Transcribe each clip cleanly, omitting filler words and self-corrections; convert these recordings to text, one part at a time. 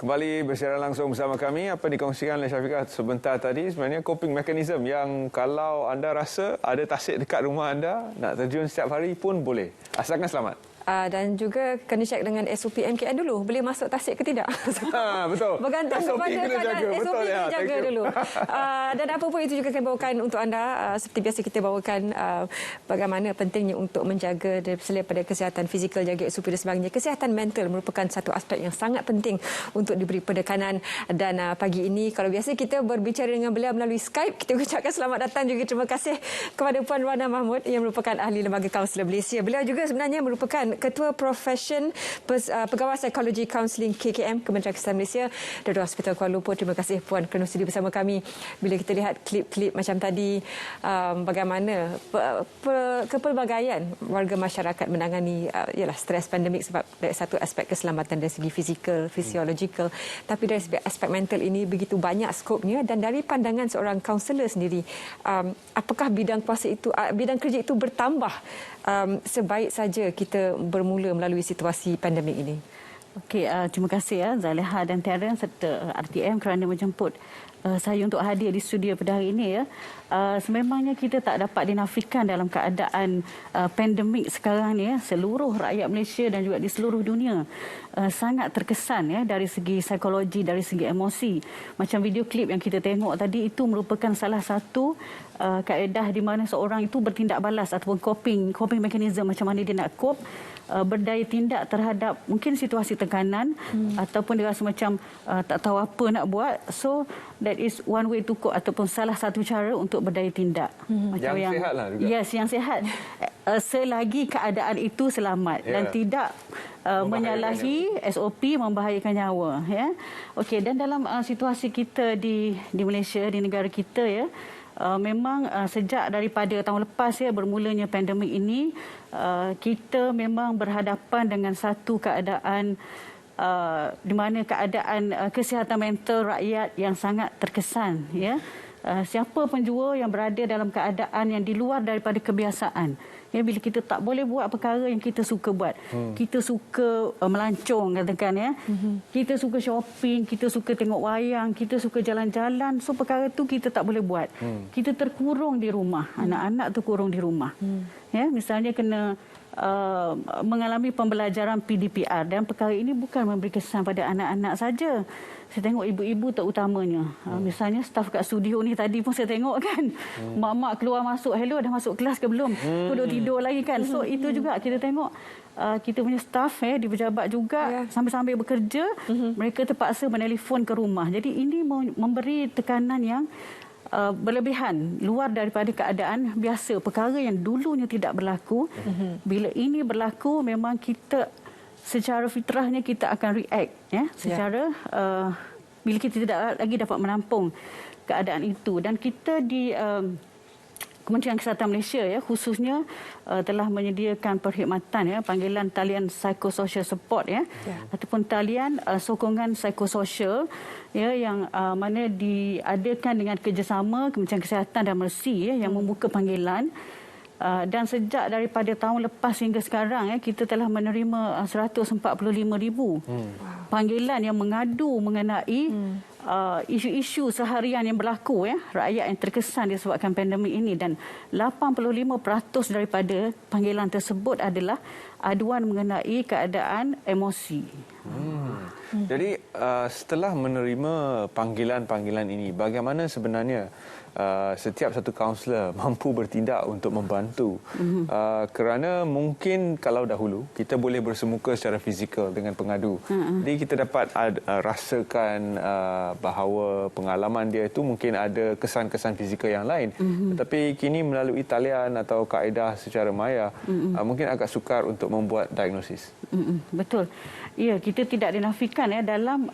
Kembali bersiaran langsung bersama kami. Apa dikongsikan oleh Syafiqah sebentar tadi sebenarnya coping mechanism yang kalau anda rasa ada tasik dekat rumah anda, nak terjun setiap hari pun boleh. Asalkan selamat. Dan juga kena cek dengan SOP MKN dulu. Boleh masuk tasik ke tidak? Betul. Bergantung SOP kepada kena jaga. SOP Betul, kena ya. jaga dulu. Dan apa pun itu juga kami bawakan untuk anda. Seperti biasa kita bawakan bagaimana pentingnya untuk menjaga selain pada kesihatan fizikal, jaga SOP dan sebagainya. Kesihatan mental merupakan satu aspek yang sangat penting untuk diberi penekanan. Dan pagi ini, kalau biasa kita berbicara dengan beliau melalui Skype, kita ucapkan selamat datang juga terima kasih kepada Puan Rana Mahmud yang merupakan ahli Lembaga Kaunselor Malaysia. Beliau juga sebenarnya merupakan Ketua Profession Pegawai Psikologi Kaunseling KKM Kementerian Kesihatan Malaysia dari Hospital Kuala Lumpur. Terima kasih Puan kerana sudi bersama kami. Bila kita lihat klip-klip macam tadi, bagaimana kepelbagaian warga masyarakat menangani ialah stres pandemik sebab dari satu aspek keselamatan dari segi fizikal, fisiologikal, tapi dari segi aspek mental ini begitu banyak skopnya. Dan dari pandangan seorang kaunselor sendiri, apakah bidang kuasa itu, bidang kerja itu bertambah sebaik saja kita bermula melalui situasi pandemik ini? Okey, terima kasih Zaliha dan Terence serta RTM kerana menjemput saya untuk hadir di studio pada hari ini. Sememangnya kita tak dapat dinafikan dalam keadaan pandemik sekarang ni, seluruh rakyat Malaysia dan juga di seluruh dunia sangat terkesan dari segi psikologi, dari segi emosi. Macam video klip yang kita tengok tadi, itu merupakan salah satu kaedah di mana seorang itu bertindak balas ataupun coping mechanism, macam mana dia nak cope, berdaya tindak terhadap mungkin situasi tekanan ataupun dia rasa macam tak tahu apa nak buat. So that is one way to cope ataupun salah satu cara untuk berdaya tindak. Macam yang sihat lah juga. Yes, yang sihat. Selagi keadaan itu selamat dan tidak menyalahi SOP, membahayakan nyawa. Ya. Okey, dan dalam situasi kita di Malaysia, di negara kita, memang sejak daripada tahun lepas bermulanya pandemik ini, kita memang berhadapan dengan satu keadaan di mana keadaan kesihatan mental rakyat yang sangat terkesan. Siapa pun jua yang berada dalam keadaan yang di luar daripada kebiasaan. Bila kita tak boleh buat perkara yang kita suka buat. Kita suka melancong, katakan. Kita suka shopping, kita suka tengok wayang, kita suka jalan-jalan. So perkara tu kita tak boleh buat. Kita terkurung di rumah. Anak-anak terkurung di rumah. Misalnya kena mengalami pembelajaran PDPR, dan perkara ini bukan memberi kesan pada anak-anak saja. Saya tengok ibu-ibu terutamanya. Misalnya staf kat studio ni tadi pun saya tengok kan. Mak-mak keluar masuk, hello dah masuk kelas ke belum? Duduk tidur lagi kan. So itu juga kita tengok kita punya staf di pejabat juga sambil-sambil bekerja, mereka terpaksa menelefon ke rumah. Jadi ini memberi tekanan yang berlebihan, luar daripada keadaan biasa. Perkara yang dulunya tidak berlaku, bila ini berlaku, memang kita secara fitrahnya kita akan react secara bila kita tidak lagi dapat menampung keadaan itu. Dan kita di Kementerian Kesihatan Malaysia khususnya telah menyediakan perkhidmatan panggilan talian psychosocial support ataupun talian sokongan psikososial yang mana diadakan dengan kerjasama Kementerian Kesihatan dan Mercy yang membuka panggilan. Dan sejak daripada tahun lepas hingga sekarang kita telah menerima 145,000 panggilan yang mengadu mengenai isu-isu seharian yang berlaku rakyat yang terkesan disebabkan pandemik ini, dan 85% daripada panggilan tersebut adalah aduan mengenai keadaan emosi. Jadi setelah menerima panggilan-panggilan ini, bagaimana sebenarnya setiap satu kaunselor mampu bertindak untuk membantu? Kerana mungkin kalau dahulu kita boleh bersemuka secara fizikal dengan pengadu, jadi kita dapat rasakan bahawa pengalaman dia itu mungkin ada kesan-kesan fizikal yang lain. Tetapi kini melalui talian atau kaedah secara maya, mungkin agak sukar untuk membuat diagnosis. Betul. Ya, kita tidak dinafikan dalam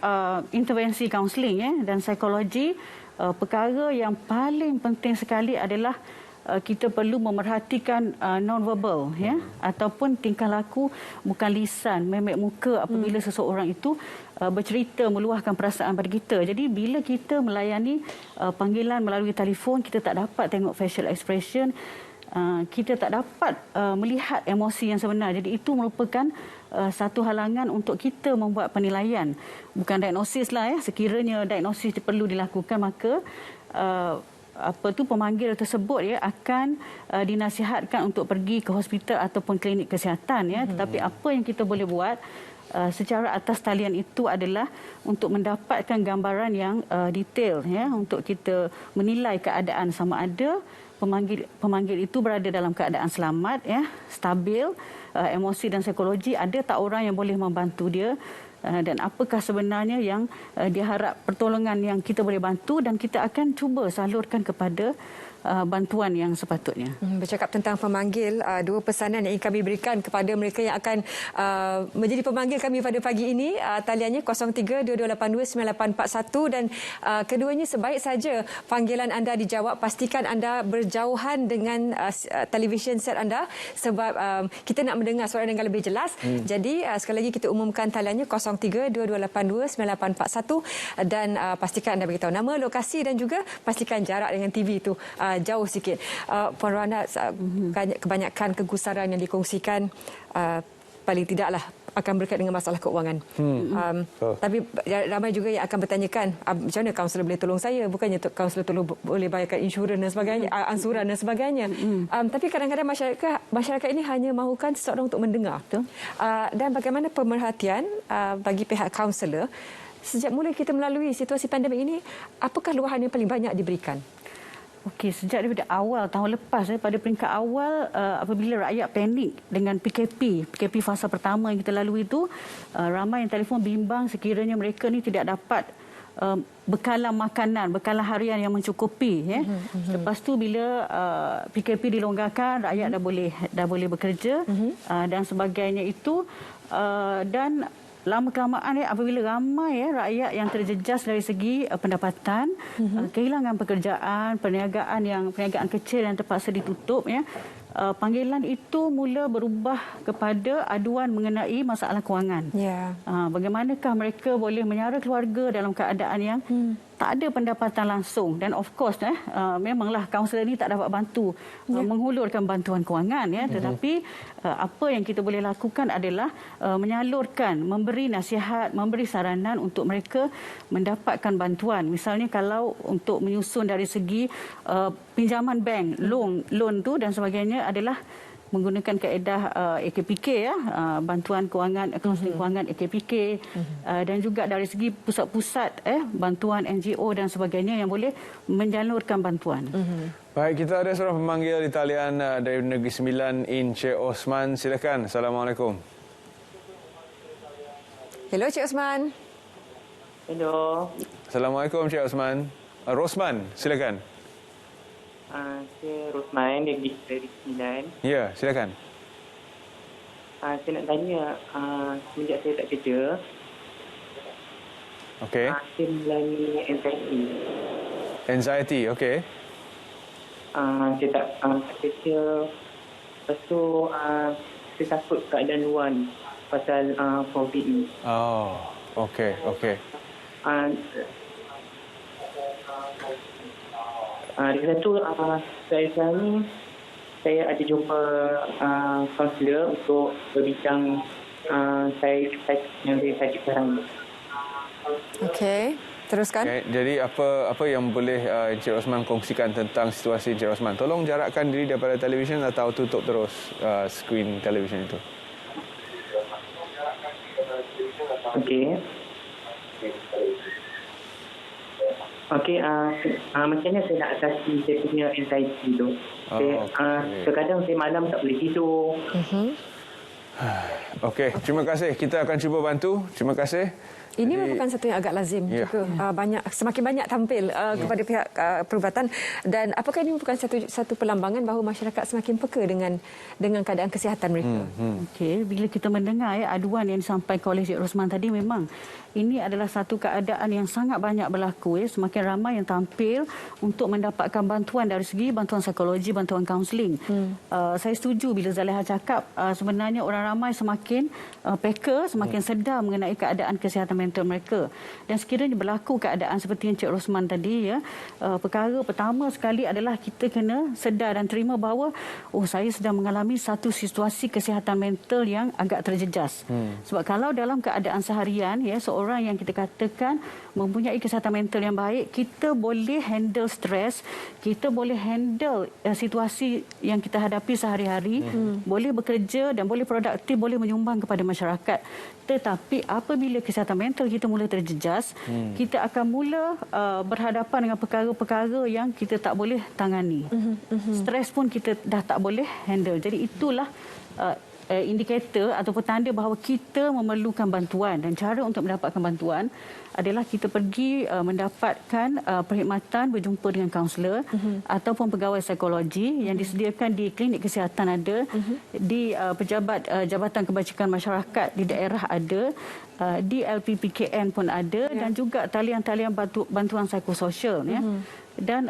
intervensi kaunseling dan psikologi. Perkara yang paling penting sekali adalah kita perlu memerhatikan non-verbal ataupun tingkah laku bukan lisan, memek muka apabila seseorang itu bercerita, meluahkan perasaan pada kita. Jadi bila kita melayani panggilan melalui telefon, kita tak dapat tengok facial expression, kita tak dapat melihat emosi yang sebenar. Jadi itu merupakan satu halangan untuk kita membuat penilaian. Bukan diagnosis lah ya. Sekiranya diagnosis perlu dilakukan, maka pemanggil tersebut ya akan dinasihatkan untuk pergi ke hospital ataupun klinik kesihatan ya. Tetapi apa yang kita boleh buat secara atas talian itu adalah untuk mendapatkan gambaran yang detail ya, untuk kita menilai keadaan sama ada pemanggil itu berada dalam keadaan selamat ya, stabil, emosi dan psikologi, ada tak orang yang boleh membantu dia, dan apakah sebenarnya yang diharap pertolongan yang kita boleh bantu, dan kita akan cuba salurkan kepada bantuan yang sepatutnya. Bercakap tentang pemanggil, dua pesanan yang ingin kami berikan kepada mereka yang akan menjadi pemanggil kami pada pagi ini. Taliannya 03-2282-9841, dan keduanya sebaik saja panggilan anda dijawab, pastikan anda berjauhan dengan televisyen set anda sebab kita nak mendengar suara dengan lebih jelas. Jadi sekali lagi kita umumkan taliannya 03-2282-9841, dan pastikan anda beritahu nama, lokasi dan juga pastikan jarak dengan TV itu jauh sikit. Puan Ruhana, kebanyakan kegusaran yang dikongsikan paling tidaklah akan berkait dengan masalah keuangan. Tapi ramai juga yang akan bertanyakan, macam mana kaunselor boleh tolong saya? Bukannya kaunselor boleh bayarkan insurans dan sebagainya, ansuran dan sebagainya. Tapi kadang-kadang masyarakat ini hanya mahukan seseorang untuk mendengar. Dan bagaimana pemerhatian bagi pihak kaunselor sejak mula kita melalui situasi pandemik ini, apakah luahan yang paling banyak diberikan? Okey, sejak daripada awal tahun lepas, pada peringkat awal apabila rakyat panik dengan PKP fasa pertama yang kita lalui itu, ramai yang telefon bimbang sekiranya mereka ni tidak dapat bekalan makanan, bekalan harian yang mencukupi ya. Lepas tu bila PKP dilonggarkan, rakyat dah boleh bekerja dan sebagainya itu, dan lama-kelamaan apabila ramai rakyat yang terjejas dari segi pendapatan, kehilangan pekerjaan, perniagaan kecil yang terpaksa ditutup ya, panggilan itu mula berubah kepada aduan mengenai masalah kewangan. Bagaimanakah mereka boleh menyara keluarga dalam keadaan yang tak ada pendapatan langsung, dan of course memanglah kaunselor ini tak dapat bantu menghulurkan bantuan kewangan ya, tetapi apa yang kita boleh lakukan adalah menyalurkan, memberi nasihat, memberi saranan untuk mereka mendapatkan bantuan. Misalnya kalau untuk menyusun dari segi pinjaman bank, loan tu dan sebagainya adalah menggunakan kaedah AKPK ya, bantuan kewangan, kaunseling kewangan AKPK, dan juga dari segi pusat-pusat bantuan NGO dan sebagainya yang boleh menyalurkan bantuan. Baik, kita ada seorang pemanggil di talian dari Negeri Sembilan, Encik Osman. Silakan. Assalamualaikum. Hello, Cik Osman. Hello. Assalamualaikum, Cik Osman. Rosman, silakan. Saya Rosman dari Sembilan. Ya, silakan. Saya nak tanya, semenjak saya tak kerja, Okey. saya mengalami anxiety. Anxiety, okey. Saya tak kerja. Lepas tu, saya takut keadaan luar pasal COVID ni. Oh, okey. Dari satu, saya ada jumpa kaunselor untuk berbincang yang saya sakit sekarang. Okey, teruskan. Okay. Jadi apa yang boleh Encik Osman kongsikan tentang situasi Encik Osman? Tolong jarakkan diri daripada televisyen atau tutup terus skrin televisyen itu. Okey. Okey, macam mana saya nak atasi saya punya anxiety tu? Terkadang saya malam tak boleh tidur. Okey, terima kasih. Kita akan cuba bantu. Terima kasih. Ini merupakan satu yang agak lazim juga. Semakin banyak tampil kepada pihak perubatan, dan apakah ini merupakan satu perlambangan bahawa masyarakat semakin peka dengan keadaan kesihatan mereka? Okey, bila kita mendengar aduan yang disampaikan oleh Cik Rosman tadi, memang ini adalah satu keadaan yang sangat banyak berlaku. Semakin ramai yang tampil untuk mendapatkan bantuan dari segi bantuan psikologi, bantuan kaunseling. Saya setuju bila Zaliha cakap sebenarnya orang ramai semakin peka, semakin sedar mengenai keadaan kesihatan mental mereka. Dan sekiranya berlaku keadaan seperti yang Cik Rosman tadi, ya, perkara pertama sekali adalah kita kena sedar dan terima bahawa saya sedang mengalami satu situasi kesihatan mental yang agak terjejas. Sebab kalau dalam keadaan seharian, ya, seorang yang kita katakan mempunyai kesihatan mental yang baik, kita boleh handle stres, kita boleh handle situasi yang kita hadapi sehari-hari, boleh bekerja dan boleh produktif, boleh menyumbang kepada masyarakat. Tetapi apabila kesihatan mental kita mula terjejas, kita akan mula berhadapan dengan perkara-perkara yang kita tak boleh tangani. Stres pun kita dah tak boleh handle. Jadi itulah indikator atau petanda bahawa kita memerlukan bantuan, dan cara untuk mendapatkan bantuan adalah kita pergi mendapatkan perkhidmatan berjumpa dengan kaunselor ataupun pegawai psikologi yang disediakan di klinik kesihatan ada, di pejabat Jabatan Kebajikan Masyarakat di daerah ada, di LPPKN pun ada, dan juga talian-talian bantuan psikososial, ya. Dan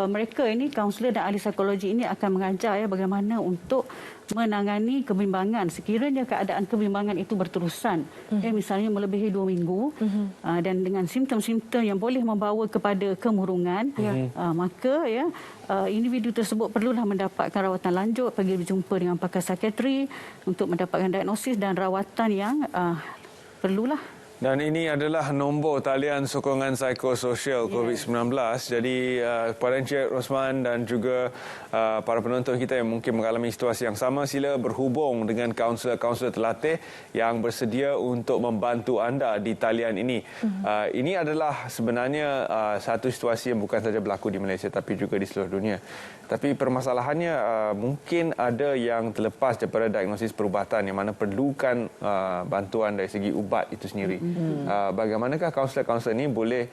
mereka ini, kaunselor dan ahli psikologi ini akan mengajar, ya, bagaimana untuk menangani kebimbangan sekiranya keadaan kebimbangan itu berterusan, ya, misalnya melebihi 2 minggu, dan dengan simptom-simptom yang boleh membawa kepada kemurungan, maka, ya, individu tersebut perlulah mendapatkan rawatan lanjut, pergi berjumpa dengan pakar psikiatri untuk mendapatkan diagnosis dan rawatan yang perlulah. Dan ini adalah nombor talian sokongan psikososial COVID-19. Jadi kepada Encik Rosman dan juga para penonton kita yang mungkin mengalami situasi yang sama, sila berhubung dengan kaunselor-kaunselor terlatih yang bersedia untuk membantu anda di talian ini. Ini adalah sebenarnya satu situasi yang bukan saja berlaku di Malaysia tapi juga di seluruh dunia. Tapi permasalahannya mungkin ada yang terlepas daripada diagnosis perubatan yang mana perlukan bantuan dari segi ubat itu sendiri. Bagaimanakah kaunselor-kaunselor ini boleh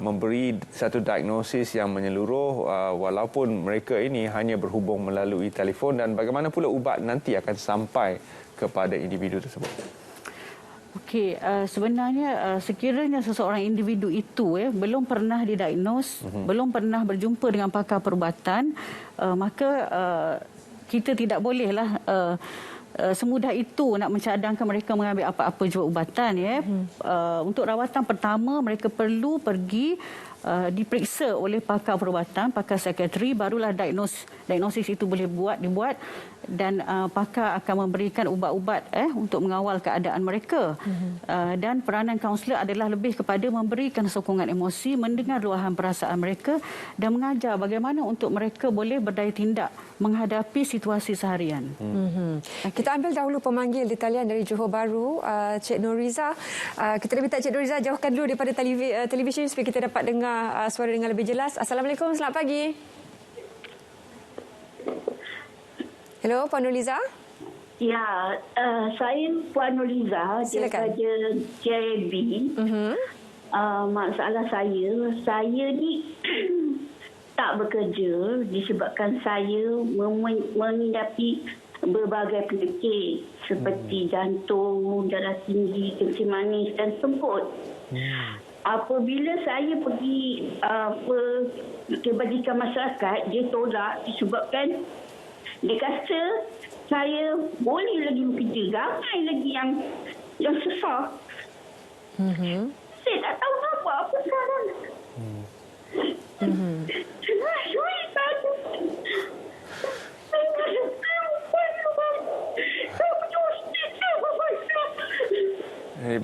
memberi satu diagnosis yang menyeluruh walaupun mereka ini hanya berhubung melalui telefon, dan bagaimana pula ubat nanti akan sampai kepada individu tersebut? Okey, sebenarnya sekiranya seseorang individu itu belum pernah didiagnos, belum pernah berjumpa dengan pakar perubatan, maka kita tidak bolehlah semudah itu nak mencadangkan mereka mengambil apa-apa jua ubatan, ya. Untuk rawatan pertama mereka perlu pergi diperiksa oleh pakar perubatan, pakar psikiatri, barulah diagnosis itu boleh dibuat, dan pakar akan memberikan ubat-ubat untuk mengawal keadaan mereka. Dan peranan kaunselor adalah lebih kepada memberikan sokongan emosi, mendengar luahan perasaan mereka dan mengajar bagaimana untuk mereka boleh berdaya tindak menghadapi situasi seharian. Kita ambil dahulu pemanggil di talian dari Johor Bahru, Cik Nuriza. Kita minta Cik Nuriza jauhkan dulu daripada televisyen supaya kita dapat dengar suara dengan lebih jelas. Assalamualaikum, selamat pagi. Hello, Puan Nuriza. Ya, saya Puan Nuriza daripada JB. Masalah saya ni tak bekerja disebabkan saya menghadapi berbagai penyakit seperti jantung, darah tinggi, kencing manis dan semput. Apabila saya pergi kebajikan masyarakat, dia tolak disebabkan dia kata saya boleh lagi bekerja. Ramai lagi yang susah. Saya tak tahu apa sekarang.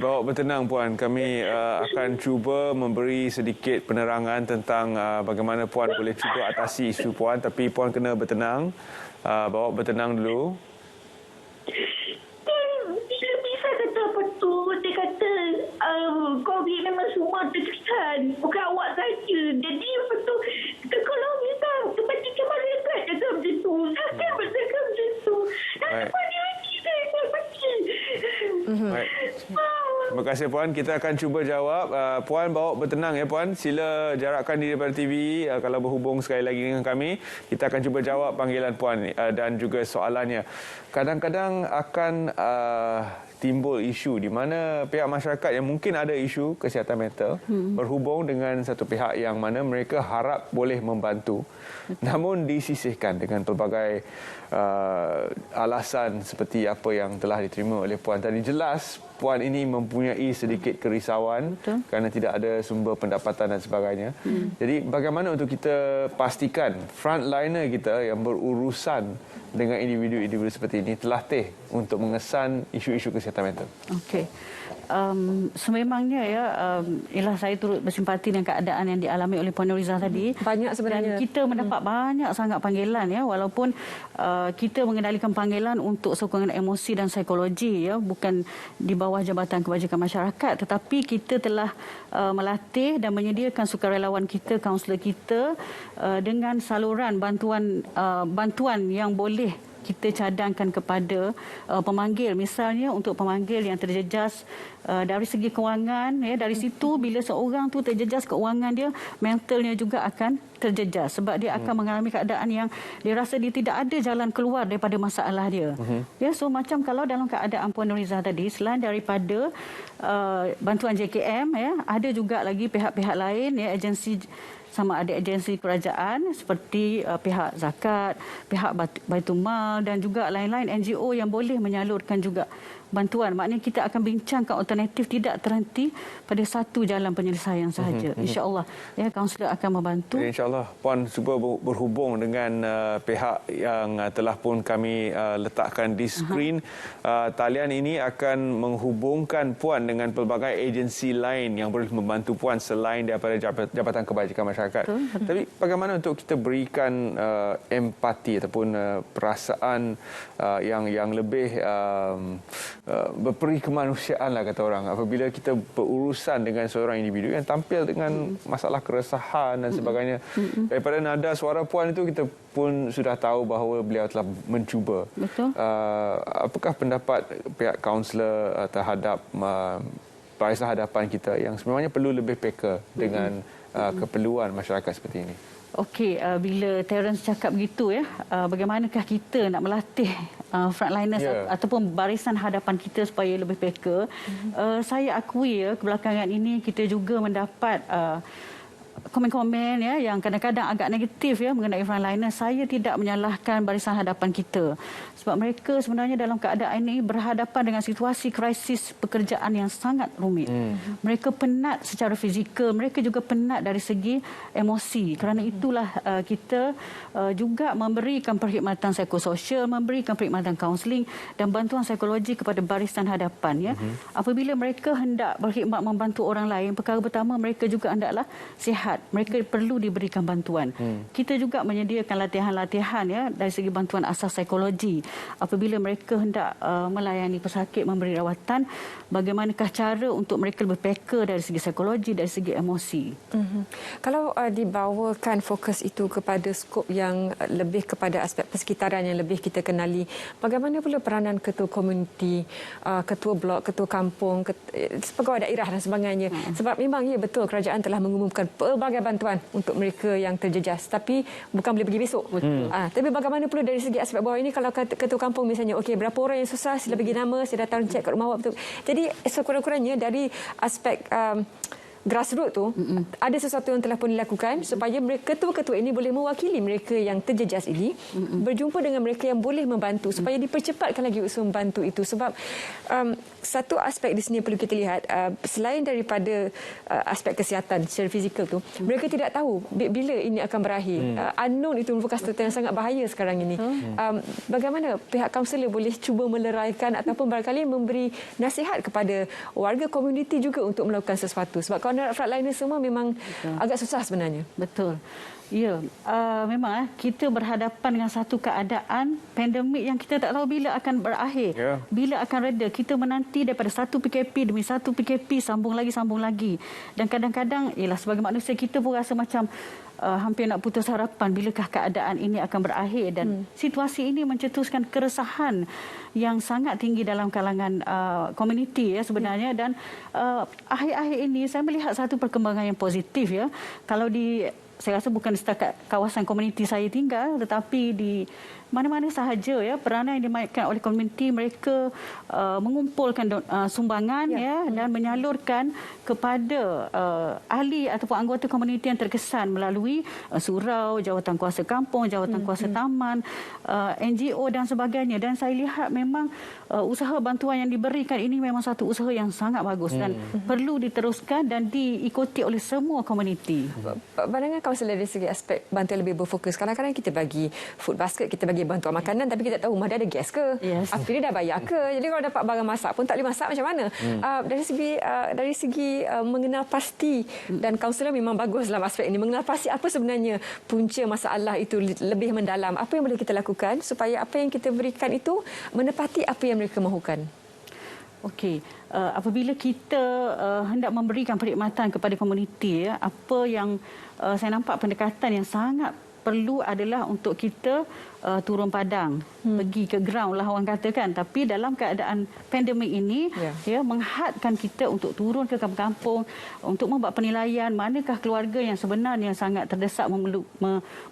Bawa bertenang, Puan. Kami akan cuba memberi sedikit penerangan tentang bagaimana Puan boleh cuba atasi isu Puan. Tapi Puan kena bertenang. Bawa bertenang dulu. Dia bisa kata apa tu? Dia kata COVID memang semua terkesan. Bukan awak saja. Jadi apa tu? Kalau kita kebajikan masyarakat jaga macam tu. Takkan berjaga macam tu. Dan lepas ni lagi saya tak pergi. Baik. Terima kasih, Puan. Kita akan cuba jawab. Puan bawa bertenang, ya, Puan. Sila jarakkan diri daripada TV. Kalau berhubung sekali lagi dengan kami, kita akan cuba jawab panggilan Puan dan juga soalannya. Kadang-kadang akan timbul isu di mana pihak masyarakat yang mungkin ada isu kesihatan mental berhubung dengan satu pihak yang mana mereka harap boleh membantu, namun disisihkan dengan pelbagai alasan seperti apa yang telah diterima oleh Puan tadi. Jelas Puan ini mempunyai sedikit kerisauan kerana tidak ada sumber pendapatan dan sebagainya. Jadi bagaimana untuk kita pastikan frontliner kita yang berurusan dengan individu-individu seperti ini terlatih untuk mengesan isu-isu kesihatan mental? Okey. Sememangnya ya, ialah saya turut bersimpati dengan keadaan yang dialami oleh Puan Nuriza tadi. Banyak sebenarnya. Dan kita mendapat banyak sangat panggilan ya, walaupun kita mengendalikan panggilan untuk sokongan emosi dan psikologi ya, bukan di bawah Jabatan Kebajikan Masyarakat, tetapi kita telah melatih dan menyediakan sukarelawan kita, kaunselor kita dengan saluran bantuan yang boleh kita cadangkan kepada pemanggil. Misalnya untuk pemanggil yang terjejas dari segi kewangan ya, dari situ bila seorang tu terjejas keuangan dia, mentalnya juga akan terjejas sebab dia akan mengalami keadaan yang dia rasa dia tidak ada jalan keluar daripada masalah dia. Ya, so macam kalau dalam keadaan Puan Nuriza tadi, selain daripada bantuan JKM ya, ada juga lagi pihak-pihak lain ya, agensi, sama ada agensi kerajaan seperti pihak zakat, pihak Baitul Mal dan juga lain-lain NGO yang boleh menyalurkan juga bantuan. Maknanya kita akan bincangkan alternatif, tidak terhenti pada satu jalan penyelesaian sahaja. InsyaAllah ya, kaunselor akan membantu. InsyaAllah Puan cuba berhubung dengan pihak yang telah pun kami letakkan di skrin. Talian ini akan menghubungkan Puan dengan pelbagai agensi lain yang boleh membantu Puan selain daripada Jabatan Kebajikan Masyarakat. Tapi bagaimana untuk kita berikan empati ataupun perasaan yang lebih berperi kemanusiaan lah kata orang, apabila kita berurusan dengan seorang individu yang tampil dengan masalah keresahan dan sebagainya. Daripada nada suara Puan itu kita pun sudah tahu bahawa beliau telah mencuba. Betul. Apakah pendapat pihak kaunselor terhadap barisan hadapan kita yang sebenarnya perlu lebih peka dengan keperluan masyarakat seperti ini? Okey, bila Terence cakap begitu ya, bagaimanakah kita nak melatih frontliners ataupun barisan hadapan kita supaya lebih peka? Saya akui ya, kebelakangan ini kita juga mendapat komen-komen ya yang kadang-kadang agak negatif ya mengenai frontliner. Saya tidak menyalahkan barisan hadapan kita sebab mereka sebenarnya dalam keadaan ini berhadapan dengan situasi krisis pekerjaan yang sangat rumit. Mereka penat secara fizikal, mereka juga penat dari segi emosi. Kerana itulah kita juga memberikan perkhidmatan psikososial, memberikan perkhidmatan kaunseling dan bantuan psikologi kepada barisan hadapan ya. Apabila mereka hendak berkhidmat membantu orang lain, perkara pertama mereka juga hendaklah sihat. Mereka perlu diberikan bantuan. Kita juga menyediakan latihan-latihan ya dari segi bantuan asas psikologi. Apabila mereka hendak melayani pesakit, memberi rawatan, bagaimanakah cara untuk mereka lebih peka dari segi psikologi, dari segi emosi. Kalau dibawakan fokus itu kepada skop yang lebih kepada aspek persekitaran yang lebih kita kenali, bagaimana pula peranan ketua komuniti, ketua blok, ketua kampung, pegawai daerah dan sebagainya. Sebab memang ya betul kerajaan telah mengumumkan pelbagai bantuan untuk mereka yang terjejas, tapi bukan boleh pergi besok. Tapi bagaimana pula dari segi aspek bawah ini, kalau ketua kampung misalnya, okey, berapa orang yang susah, sila bagi nama, saya datang cek kat rumah awak betul. Jadi sekurang-kurangnya dari aspek grassroots tu ada sesuatu yang telah pun dilakukan supaya mereka ketua-ketua ini boleh mewakili mereka yang terjejas ini, berjumpa dengan mereka yang boleh membantu supaya dipercepatkan lagi usaha membantu itu. Sebab satu aspek di sini perlu kita lihat, selain daripada aspek kesihatan secara fizikal tu, mereka tidak tahu bila ini akan berakhir. Unknown itu merupakan sesuatu yang sangat bahaya sekarang ini. Bagaimana pihak kaunselor boleh cuba meleraikan ataupun barangkali memberi nasihat kepada warga komuniti juga untuk melakukan sesuatu. Sebab kalau frontliner semua memang agak susah sebenarnya. Betul. Ya, memang kita berhadapan dengan satu keadaan pandemik yang kita tak tahu bila akan berakhir, bila akan reda. Kita menanti daripada satu PKP demi satu PKP, sambung lagi. Dan kadang-kadang, sebagai manusia kita pun rasa macam hampir nak putus harapan bilakah keadaan ini akan berakhir. Dan situasi ini mencetuskan keresahan yang sangat tinggi dalam kalangan komuniti ya sebenarnya. Dan akhir-akhir ini saya melihat satu perkembangan yang positif ya. Kalau di saya rasa bukan setakat kawasan komuniti saya tinggal, tetapi di mana-mana sahaja ya, peranan yang dimainkan oleh komuniti, mereka mengumpulkan sumbangan dan menyalurkan kepada ahli ataupun anggota komuniti yang terkesan melalui surau, jawatan kuasa kampung, jawatan kuasa taman, NGO dan sebagainya. Dan saya lihat memang usaha bantuan yang diberikan ini memang satu usaha yang sangat bagus dan perlu diteruskan dan diikuti oleh semua komuniti. Pandangan kaunselor dari segi aspek bantuan lebih berfokus. Kadang-kadang kita bagi food basket, kita bagi bantuan makanan, tapi kita tak tahu rumah dia ada gas ke, api dia dah bayar ke. Jadi kalau dapat barang masak pun tak boleh masak macam mana. Dari segi mengenal pasti, dan kaunselor memang bagus dalam aspek ini, mengenal pasti apa sebenarnya punca masalah itu lebih mendalam. Apa yang boleh kita lakukan supaya apa yang kita berikan itu menepati apa yang mereka mahukan? Okey, apabila kita hendak memberikan perkhidmatan kepada komuniti, apa yang saya nampak pendekatan yang sangat perlu adalah untuk kita turun padang, pergi ke ground lah orang katakan. Tapi dalam keadaan pandemik ini, menghadkan kita untuk turun ke kampung-kampung untuk membuat penilaian manakah keluarga yang sebenarnya sangat terdesak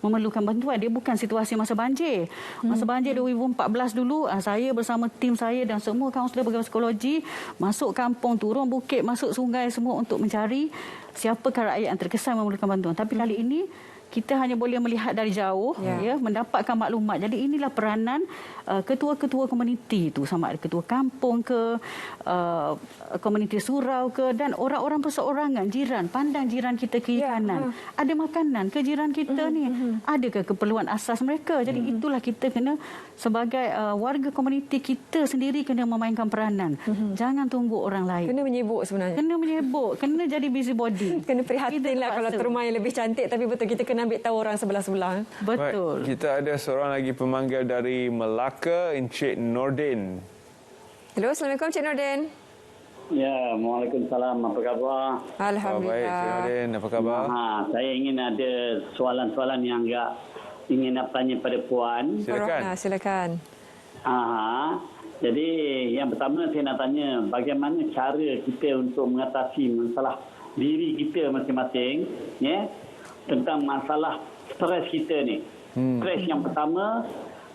memerlukan bantuan. Dia bukan situasi masa banjir. Masa banjir 2014 dulu, saya bersama tim saya dan semua kaunselor pegawai psikologi masuk kampung, turun bukit, masuk sungai semua untuk mencari siapakah rakyat yang terkesan memerlukan bantuan. Tapi kali ini kita hanya boleh melihat dari jauh, mendapatkan maklumat. Jadi inilah peranan ketua-ketua komuniti itu, sama ada ketua kampung ke, komuniti surau ke, dan orang-orang perseorangan, jiran, pandang jiran kita kiri kanan. Ada makanan ke jiran kita ni? Adakah keperluan asas mereka? Jadi itulah kita kena sebagai warga komuniti, kita sendiri kena memainkan peranan. Jangan tunggu orang lain. Kena menyibuk sebenarnya. Kena menyibuk, kena jadi busybody. Kena prihatinlah kalau rumah yang lebih cantik, tapi betul kita kena ambil tahu orang sebelah-sebelah. Betul. Baik, kita ada seorang lagi pemanggil dari Melaka, Encik Nordin. Hello, Assalamualaikum Encik Nordin. Ya, Waalaikumsalam. Apa khabar? Alhamdulillah. Baik, Encik Nordin. Apa khabar? Saya ingin ada soalan-soalan yang agak ingin nak tanya pada Puan. Silakan. Silakan. Jadi, yang pertama saya nak tanya, bagaimana cara kita untuk mengatasi masalah diri kita masing-masing, tentang masalah stres kita ni. Stres yang pertama,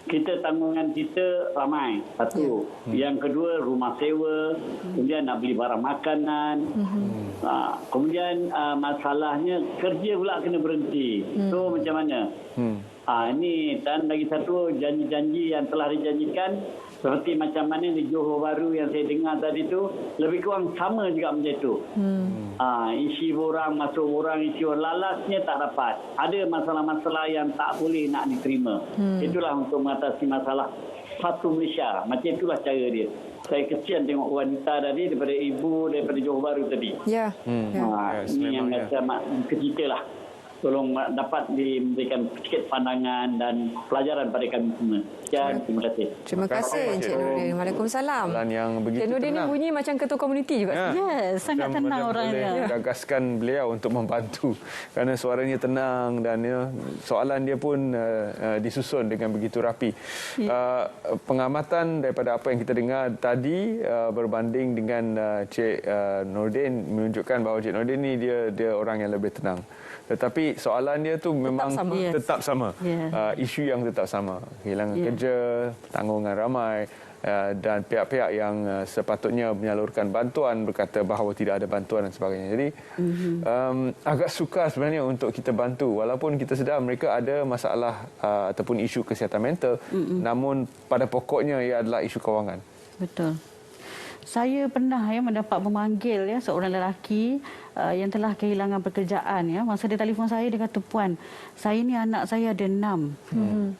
kita tanggungan kita ramai. Satu. Yang kedua, rumah sewa. Kemudian nak beli barang makanan. Kemudian masalahnya kerja pula kena berhenti. So macam mana? Ini dan lagi satu, janji-janji yang telah dijanjikan seperti macam mana di Johor Bahru yang saya dengar tadi tu, lebih kurang sama juga macam itu. Isi borang, masuk borang, isi orang lalasnya tak dapat. Ada masalah-masalah yang tak boleh nak diterima. Itulah untuk mengatasi masalah satu Malaysia. Macam itulah cara dia. Saya kesian tengok wanita tadi daripada ibu daripada Johor Bahru tadi. Ini yang saya cerita lah. Tolong dapat diberikan sedikit pandangan dan pelajaran pada kami semua. Sekian, terima kasih. Terima kasih Encik Nordin. Waalaikumsalam. Yang begitu Encik Nordin ni bunyi macam ketua komuniti juga. Sangat tenang orangnya. Gagaskan beliau untuk membantu kerana suaranya tenang dan soalan dia pun disusun dengan begitu rapi. Pengamatan daripada apa yang kita dengar tadi berbanding dengan Cik Nordin menunjukkan bahawa Cik Nordin ni dia orang yang lebih tenang. Tetapi soalan dia tu memang tetap sama. Isu yang tetap sama. Kehilangan kerja, tanggungan ramai dan pihak-pihak yang sepatutnya menyalurkan bantuan berkata bahawa tidak ada bantuan dan sebagainya. Jadi agak sukar sebenarnya untuk kita bantu walaupun kita sedar mereka ada masalah ataupun isu kesihatan mental, namun pada pokoknya ia adalah isu kewangan. Betul. Saya pernah mendapat memanggil seorang lelaki yang telah kehilangan pekerjaan. Masa dia telefon saya, dia kata, "Puan, saya ni anak saya ada 6.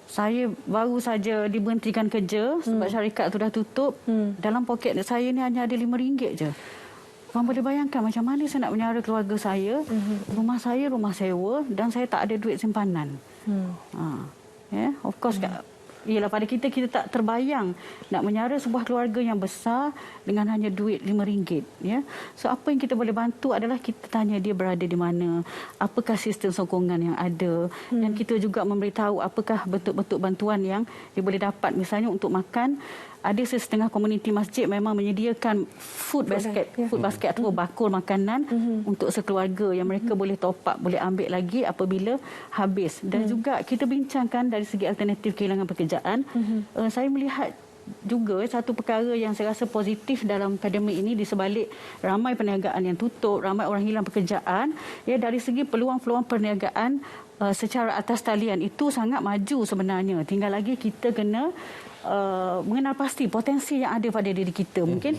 Saya baru saja diberhentikan kerja sebab syarikat tu dah tutup. Dalam poket saya ni hanya ada RM5 je. Puan boleh bayangkan macam mana saya nak menyara keluarga saya, rumah saya rumah sewa dan saya tak ada duit simpanan." Of course, ialah pada kita tak terbayang nak menyara sebuah keluarga yang besar dengan hanya duit RM5, ya. So apa yang kita boleh bantu adalah kita tanya dia berada di mana, apakah sistem sokongan yang ada, dan kita juga memberitahu apakah bentuk-bentuk bantuan yang dia boleh dapat. Misalnya untuk makan, ada setengah komuniti masjid memang menyediakan food basket atau bakul makanan untuk sekeluarga yang mereka boleh top up, boleh ambil lagi apabila habis. Dan juga kita bincangkan dari segi alternatif kehilangan pekerjaan. Saya melihat juga satu perkara yang saya rasa positif dalam pandemik ini, di sebalik ramai perniagaan yang tutup, ramai orang hilang pekerjaan, ya, dari segi peluang-peluang perniagaan secara atas talian itu sangat maju sebenarnya. Tinggal lagi kita kena mengenal pasti potensi yang ada pada diri kita. Mungkin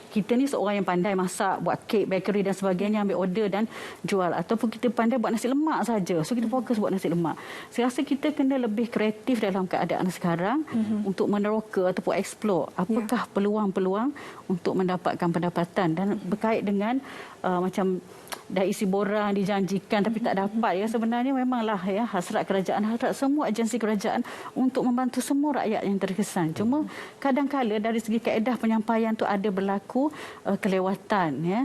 kita ni seorang yang pandai masak, buat kek, bakery dan sebagainya, ambil order dan jual. Ataupun kita pandai buat nasi lemak saja. So kita fokus buat nasi lemak. Saya rasa kita kena lebih kreatif dalam keadaan sekarang untuk meneroka ataupun explore apakah peluang-peluang untuk mendapatkan pendapatan, dan berkait dengan macam dah isi borang dijanjikan tapi tak dapat, ya, sebenarnya memanglah, ya, hasrat kerajaan, hasrat semua agensi kerajaan untuk membantu semua rakyat yang terkesan. Cuma kadang-kala dari segi kaedah penyampaian tu ada berlaku kelewatan, ya.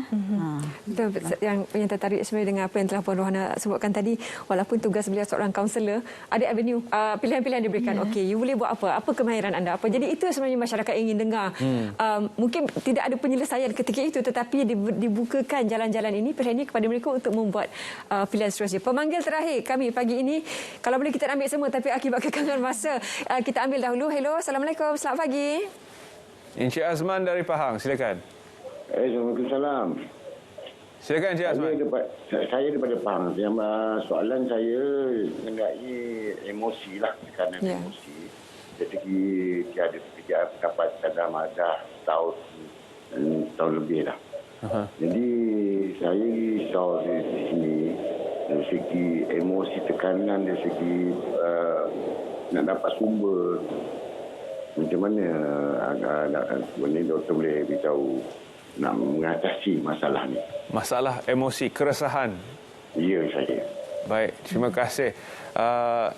Betul, yang tertarik sebenarnya dengan apa yang telah Puan Rohana sebutkan tadi, walaupun tugas beliau seorang kaunselor, ada avenue pilihan-pilihan diberikan. Okey, you boleh buat apa kemahiran anda apa. Jadi itu sebenarnya masyarakat ingin dengar. Mungkin tidak ada penyelesaian ketika itu, tetapi dibukakan jalan-jalan ini, pilihan ini kepada mereka untuk membuat pilihan seterusnya. Pemanggil terakhir kami pagi ini, kalau boleh kita ambil semua, tapi akibat kekangan masa kita ambil dahulu. Hello, Assalamualaikum, selamat pagi. Encik Azman dari Pahang, silakan. Waalaikumsalam. Silakan Encik Azman. Saya daripada Pahang. Yang soalan saya mengenai emosi lah, kerana emosi. Jadi tiada dapat dah tahun lebih dah. Jadi saya risau di sini dari segi emosi, tekanan, dari segi nak dapat sumber. Macam mana doktor boleh beritahu nak mengatasi masalah ni? Masalah emosi, keresahan. Ya, saya. Baik, terima kasih.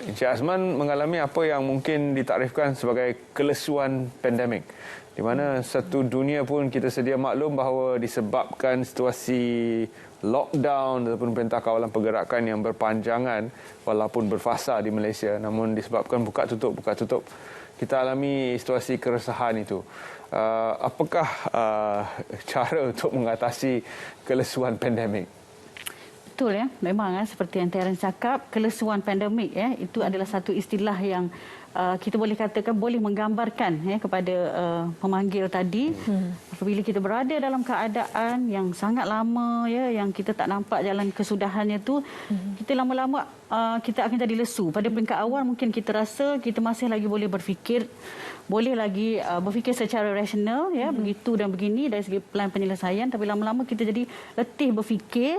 Encik Azman mengalami apa yang mungkin ditaktifkan sebagai kelesuan pandemik, di mana satu dunia pun kita sedia maklum bahawa disebabkan situasi lockdown ataupun perintah kawalan pergerakan yang berpanjangan walaupun berfasa di Malaysia, namun disebabkan buka tutup, kita alami situasi keresahan itu. Apakah cara untuk mengatasi kelesuan pandemik? Betul, ya. Memang seperti yang Terence cakap, kelesuan pandemik, ya, itu adalah satu istilah yang kita boleh katakan boleh menggambarkan, ya, kepada pemanggil tadi. Apabila kita berada dalam keadaan yang sangat lama, ya, yang kita tak nampak jalan kesudahannya tu, kita lama-lama kita akan jadi lesu. Pada peringkat awal mungkin kita rasa kita masih lagi boleh berfikir, boleh lagi berfikir secara rasional, ya, begitu dan begini dari segi plan penyelesaian, tapi lama-lama kita jadi letih berfikir,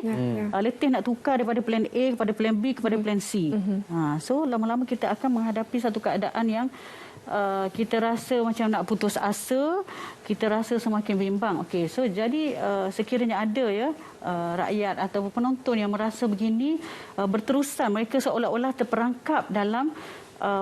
letih nak tukar daripada plan A kepada plan B kepada plan C. So lama-lama kita akan menghadapi satu keadaan yang kita rasa macam nak putus asa, kita rasa semakin bimbang. Okey, so jadi sekiranya ada, ya, rakyat atau penonton yang merasa begini, berterusan mereka seolah-olah terperangkap dalam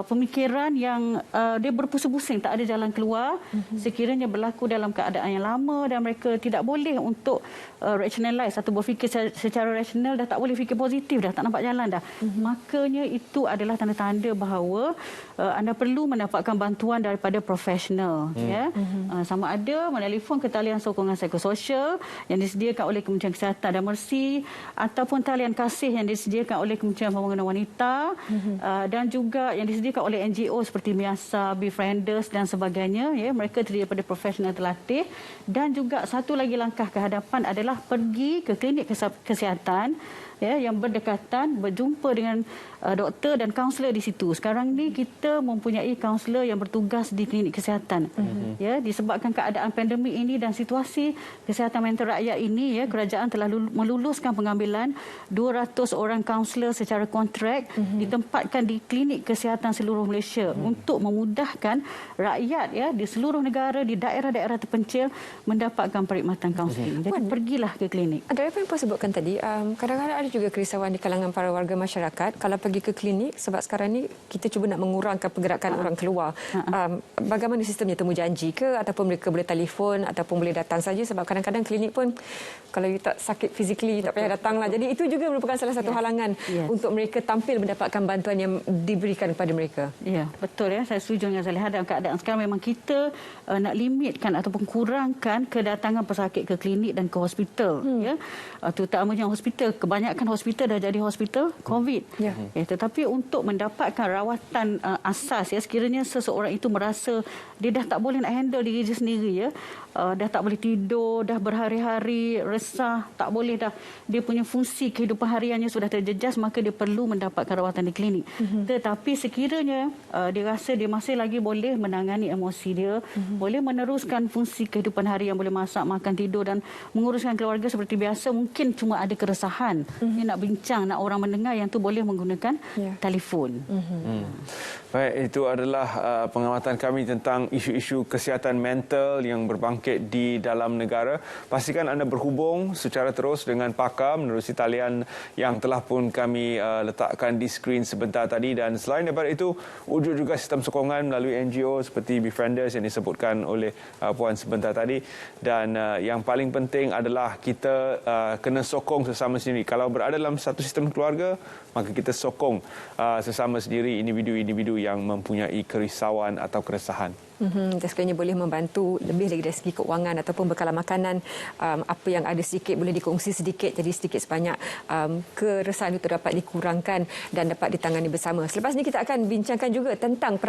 pemikiran yang dia berpusing-pusing, tak ada jalan keluar. Sekiranya berlaku dalam keadaan yang lama dan mereka tidak boleh untuk rationalize atau berfikir secara rasional, dah tak boleh fikir positif, dah tak nampak jalan dah. Makanya itu adalah tanda-tanda bahawa anda perlu mendapatkan bantuan daripada profesional, ya. Sama ada menelefon ke talian sokongan psikososial yang disediakan oleh Kementerian Kesihatan dan Mercy, ataupun talian kasih yang disediakan oleh Kementerian Pembangunan Wanita, dan juga yang disediakan oleh NGO seperti Miasa, Befrienders dan sebagainya, ya. Mereka terdiri daripada profesional terlatih. Dan juga satu lagi langkah ke hadapan adalah pergi ke klinik kesihatan, ya, yang berdekatan, berjumpa dengan doktor dan kaunselor di situ. Sekarang ni kita mempunyai kaunselor yang bertugas di klinik kesihatan. Ya, disebabkan keadaan pandemik ini dan situasi kesihatan mental rakyat ini, ya, kerajaan telah meluluskan pengambilan 200 orang kaunselor secara kontrak ditempatkan di klinik kesihatan seluruh Malaysia untuk memudahkan rakyat, ya, di seluruh negara, di daerah-daerah terpencil mendapatkan perkhidmatan kaunseling. Jadi pergilah ke klinik. Ada apa yang Puan sebutkan tadi, kadang-kadang ada ada juga kerisauan di kalangan para warga masyarakat kalau pergi ke klinik, sebab sekarang ni kita cuba nak mengurangkan pergerakan orang keluar. Bagaimana sistemnya, temu janji ke ataupun mereka boleh telefon ataupun boleh datang saja, sebab kadang-kadang klinik pun kalau you tak sakit fizikali tak payah datanglah. Jadi itu juga merupakan salah satu halangan untuk mereka tampil mendapatkan bantuan yang diberikan kepada mereka. Ya, betul ya. Saya setuju dengan Zaliha. Dalam keadaan sekarang memang kita nak limitkan ataupun kurangkan kedatangan pesakit ke klinik dan ke hospital. Ya, terutamanya hospital. Kebanyakan hospital dah jadi hospital COVID. Tetapi untuk mendapatkan rawatan asas, ya, sekiranya seseorang itu merasa dia dah tak boleh nak handle diri dia sendiri, ya, dah tak boleh tidur, dah berhari-hari resah, tak boleh dah, dia punya fungsi kehidupan hariannya sudah terjejas, maka dia perlu mendapatkan rawatan di klinik. Tetapi sekiranya dia rasa dia masih lagi boleh menangani emosi dia, boleh meneruskan fungsi kehidupan harian, boleh masak, makan, tidur dan menguruskan keluarga seperti biasa, mungkin cuma ada keresahan, dia nak bincang, nak orang mendengar, yang tu boleh menggunakan telefon. Baik, itu adalah pengamatan kami tentang isu-isu kesihatan mental yang berbangkit di dalam negara. Pastikan anda berhubung secara terus dengan pakar menerusi talian yang telah pun kami letakkan di skrin sebentar tadi. Dan selain daripada itu, wujud juga sistem sokongan melalui NGO seperti Befrienders yang disebutkan oleh Puan sebentar tadi. Dan yang paling penting adalah kita kena sokong sesama sendiri. Kalau berada dalam satu sistem keluarga, maka kita sokong sesama sendiri, individu-individu yang mempunyai kerisauan atau keresahan. Sekiranya boleh membantu lebih lagi dari segi keuangan ataupun bekalan makanan, apa yang ada sedikit boleh dikongsi sedikit, jadi sedikit sebanyak keresahan itu dapat dikurangkan dan dapat ditangani bersama. Selepas ini kita akan bincangkan juga tentang